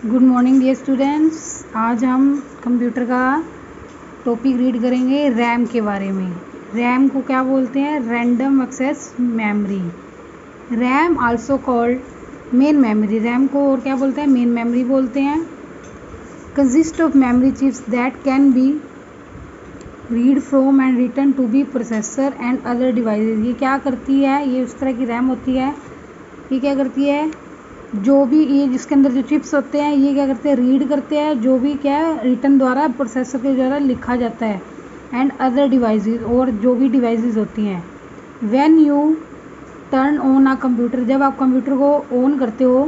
Good morning dear students. आज हम computer का टॉपिक रीड करेंगे रैम के बारे में। रैम को क्या बोलते हैं? Random access memory. RAM also called main memory. RAM को और क्या बोलते हैं? मेन मेमोरी बोलते हैं। Consist of memory chips that can be read from and return to be processor and other devices. ये क्या करती है? ये उस तरह की रैम होती है। ये क्या करती है? जो भी ये जिसके अंदर जो चिप्स होते हैं ये क्या करते हैं? रीड करते हैं। जो भी क्या रिटर्न द्वारा प्रोसेसर के द्वारा लिखा जाता है। एंड अदर डिवाइसेस, और जो भी डिवाइसेस होती हैं। When you turn on a computer, जब आप कंप्यूटर को ऑन करते हो,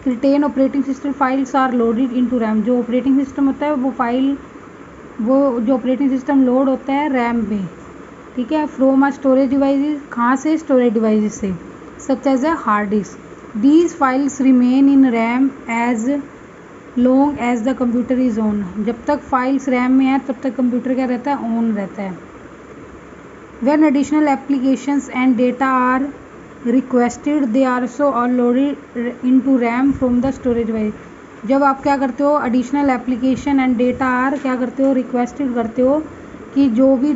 written operating system files are loaded into RAM. जो ऑपरेटिंग सिस्टम होता है वो जो ऑपरेटिंग सिस्टम लोड होता है रैम में, ठीक है। फ्रॉम अ स्टोरेज डिवाइसेस, कहाँ से? स्टोरेज डिवाइसेस से, such as a hard disk. These files remain in RAM as long as the computer is on। जब तक फाइल्स रैम में है तब तक कंप्यूटर क्या रहता है? ऑन रहता है। When additional applications and data are requested, they are also loaded into RAM from the storage device। जब आप क्या करते हो? Additional application and data are क्या करते हो? रिक्वेस्टेड करते हो कि जो भी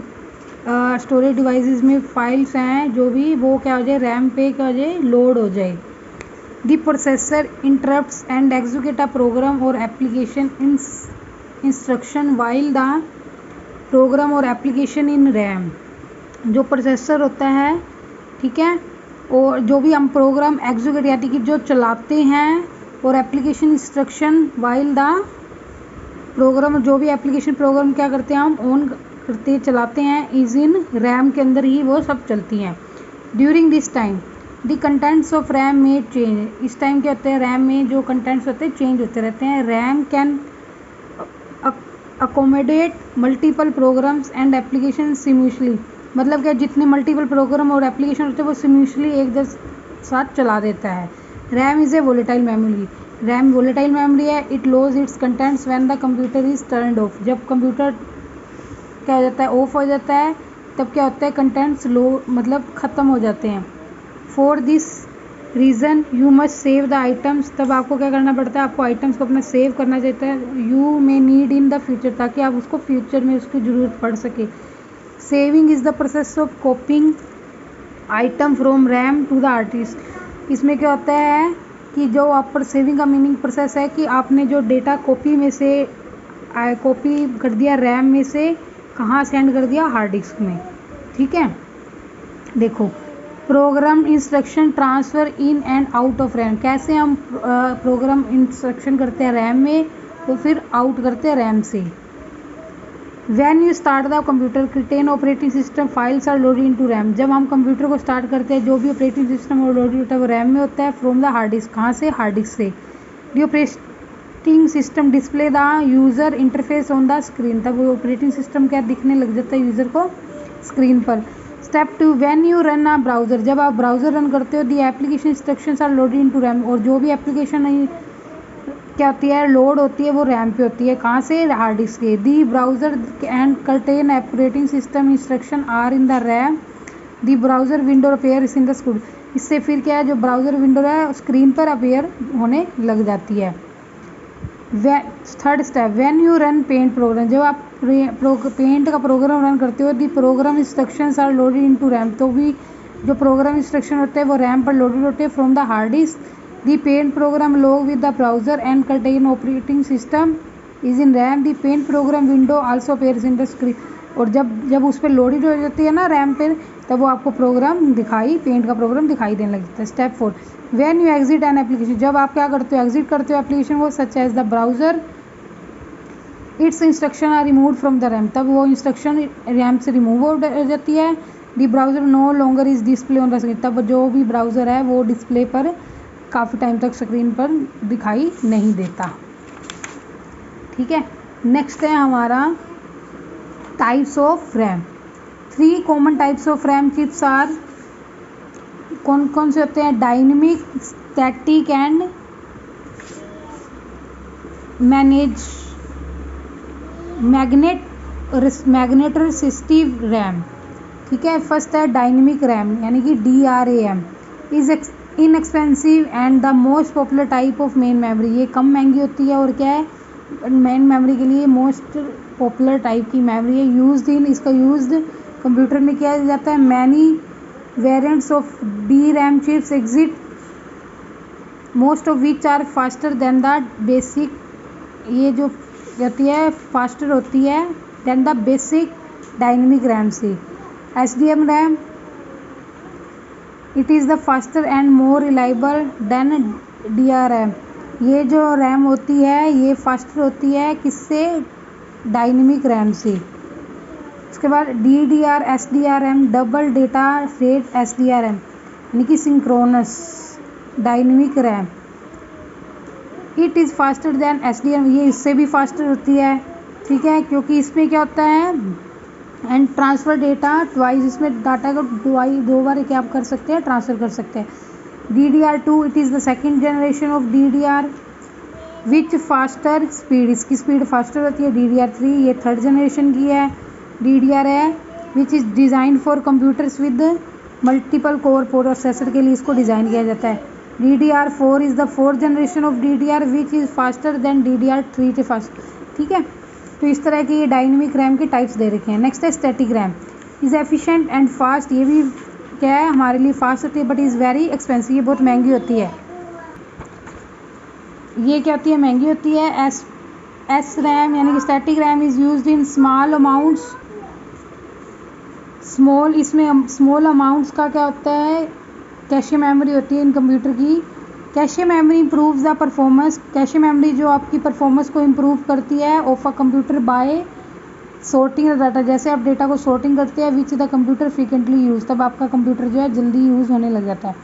स्टोरेज डिवाइसेस में फाइल्स हैं जो भी, वो क्या हो जाए? रैम पे क्या हो जाए? लोड हो जाए। The processor interrupts and execute a program or application instruction while the program or application in RAM। जो प्रोसेसर होता है, ठीक है, और जो भी हम प्रोग्राम एग्जीक्यूट यानी कि जो चलाते हैं, और application instruction while the program, जो भी एप्लीकेशन प्रोग्राम क्या करते हैं? हम ऑन करते चलाते हैं, इज इन रैम के अंदर ही वो सब चलती हैं। During this time the contents of RAM में चेंज। इस टाइम क्या होते हैं? रैम में जो कंटेंट्स होते हैं चेंज होते रहते हैं। RAM can accommodate multiple programs and application simultaneously. मतलब क्या? जितने मल्टीपल प्रोग्राम और एप्लीकेशन होते हैं वो सिम्यूसली एक साथ चला देता है। RAM is a volatile memory. RAM volatile memory है। It loss its contents when the computer is turned off. जब कंप्यूटर क्या हो जाता है? ऑफ हो जाता है, तब क्या होता है? कंटेंट्स लो मतलब ख़त्म हो जाते हैं। For this reason you must save the items. तब आपको क्या करना पड़ता है? आपको आइटम्स को अपना सेव करना चाहता है। You may need in the future, ताकि आप उसको फ्यूचर में उसकी ज़रूरत पड़ सके। Saving is the process of copying item from RAM to the artist. इसमें क्या होता है कि जो आप पर सेविंग का मीनिंग प्रोसेस है कि आपने जो डेटा कॉपी में से कॉपी कर दिया रैम में से, कहाँ सेंड कर दिया? हार्ड डिस्क में, ठीक है। देखो, programme instruction transfer in and out of RAM. कैसे हम प्रोग्राम इंस्ट्रक्शन करते हैं रैम में, तो फिर आउट करते हैं रैम से। When you start the computer, written operating system files are loaded into RAM. जब हम कंप्यूटर को स्टार्ट करते हैं, जो भी ऑपरेटिंग सिस्टम लोडेड होता है वो रैम में होता है, फ्रॉम द हार्ड डिस्क। कहाँ से? हार्ड डिस्क से। The operating system display the user interface on the screen. तब वो ऑपरेटिंग सिस्टम क्या दिखने लग जाता है यूज़र को स्क्रीन पर। Step 2, when you run a browser. जब आप ब्राउज़र रन करते हो, the application instructions are loaded into RAM. और जो भी एप्लीकेशन क्या होती है? लोड होती है, वो रैम पे होती है। कहाँ से? हार्ड डिस्क से। The browser and contain operating system instruction are in the RAM. The browser window appear in the screen. इससे फिर क्या है? जो ब्राउज़र विंडो है स्क्रीन पर अपेयर होने लग जाती है। Third step, when you run paint program. जब आप पेंट का प्रोग्राम रन करते हो, the program instructions are loaded into RAM. तो भी जो प्रोग्राम इंस्ट्रक्शन होते हैं वो रैम पर लोडेड होते हैं from the hard disk. The paint program log with the browser and contain operating system is in RAM. The paint program window also appears in the screen. और जब उस पर लोडेड हो जाती है ना रैम पर, तब वो आपको प्रोग्राम पेंट का प्रोग्राम दिखाई देने लगता है। Step 4, when you exit an application. जब आप क्या करते हो? एग्जिट करते हो एप्लीकेशन को, such as the browser, its instruction are remove from the RAM. तब वो इंस्ट्रक्शन रैम से रिमूव हो जाती है। The browser no longer is display on the screen. तब जो भी ब्राउज़र है वो डिस्प्ले पर काफ़ी टाइम तक स्क्रीन पर दिखाई नहीं देता, ठीक है। नेक्स्ट है हमारा types of RAM. 3 common types of RAM chips are, कौन कौन से होते हैं? Dynamic, static and magnet resistive RAM, ठीक है। फर्स्ट है डायनेमिक रैम यानी कि DRAM, is inexpensive and the most popular type of main memory, ये कम महंगी होती है और क्या है मेन मेमोरी के लिए मोस्ट पॉपुलर टाइप की मेमोरी है। यूज्ड इन, इसका यूज्ड कंप्यूटर में किया जाता है। Many variants of D RAM chips exit most of which are faster than the basic, ये जो होती है फास्टर होती है than the basic dynamic RAM से। HDM RAM it is the faster and more reliable than DRM, ये जो RAM होती है ये फास्टर होती है किससे, डायनेमिक रैम से। उसके बाद DDR SDRM double data rate SDRM यानी कि synchronous dynamic RAM. It is faster than SDRM, ये इससे भी फास्टर होती है, ठीक है, क्योंकि इसमें क्या होता है एंड ट्रांसफ़र डेटा ट्वाइस, इसमें डाटा को दो बार क्या आप कर सकते हैं, ट्रांसफ़र कर सकते हैं। DDR2 it is the second generation of DDR which faster speed, इसकी स्पीड फास्टर होती है। DDR3 ये थर्ड जनरेशन की है। DDR है which is design for computers with multiple core processor के लिए इसको डिज़ाइन किया जाता है। DDR4 is the fourth generation of DDR which is faster than DDR3 से फास्ट, ठीक है। तो इस तरह के ये डायनेमिक रैम के टाइप्स दे रखे हैं। नेक्स्ट है static RAM, is efficient and fast, ये भी क्या है हमारे लिए फास्ट होती है बट इज़ वेरी एक्सपेंसिव, ये बहुत महंगी होती है। ये क्या होती है, महंगी होती है। एस रैम यानी कि static RAM is used in small amounts, small, इसमें स्मॉल अमाउंट्स का क्या होता है, कैशे मेमोरी होती है इन कंप्यूटर की। Cache memory improves the performance, cache memory जो आपकी परफॉर्मेंस को इम्प्रूव करती है of a computer by sorting the data, जैसे आप डेटा को सॉर्टिंग करते हैं which the computer frequently use, तब आपका कंप्यूटर जो है जल्दी यूज़ होने लग जाता है।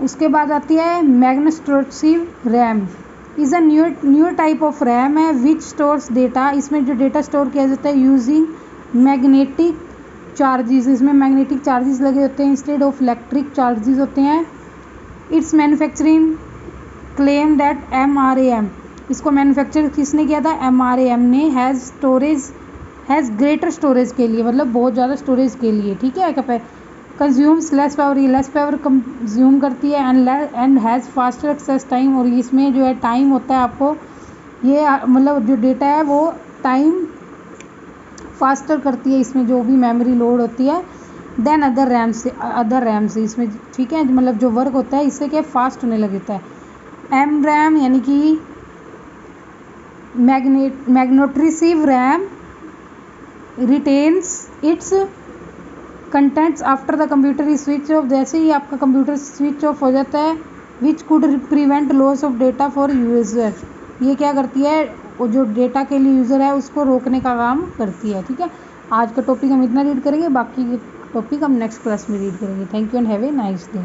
उसके बाद आती है magnetostrictive RAM, is a new type of RAM है विच स्टोर्स डेटा, इसमें जो डेटा स्टोर किया जाता है यूजिंग मैग्नेटिक चार्जेस, इसमें मैग्नेटिक चार्जेस लगे होते हैं इंस्टेड ऑफ इलेक्ट्रिक चार्जेस होते हैं। It's manufacturing claim that MRAM, इसको मैन्युफैक्चर किसने किया था, MRAM ने, हैज़ ग्रेटर स्टोरेज के लिए, मतलब बहुत ज़्यादा स्टोरेज के लिए, ठीक है। कंज्यूम्स लेस पावर, ये लेस पावर कंज्यूम करती है and has faster access time, और इसमें जो है टाइम होता है आपको ये मतलब जो डेटा है वो टाइम फास्टर करती है, इसमें जो भी मेमोरी लोड होती है देन अदर रैम से इसमें, ठीक है, मतलब जो वर्क होता है इससे क्या फास्ट होने लगता है। MRAM यानी कि magnetostrictive RAM retains its contents after the computer is switch off, जैसे ही आपका कंप्यूटर स्विच ऑफ हो जाता है which could prevent loss of data for user, ये क्या करती है, वो जो डेटा के लिए यूज़र है उसको रोकने का काम करती है, ठीक है। आज का टॉपिक हम इतना रीड करेंगे, बाकी टॉपिक हम नेक्स्ट क्लास में रीड करेंगे। Thank you and have a nice day.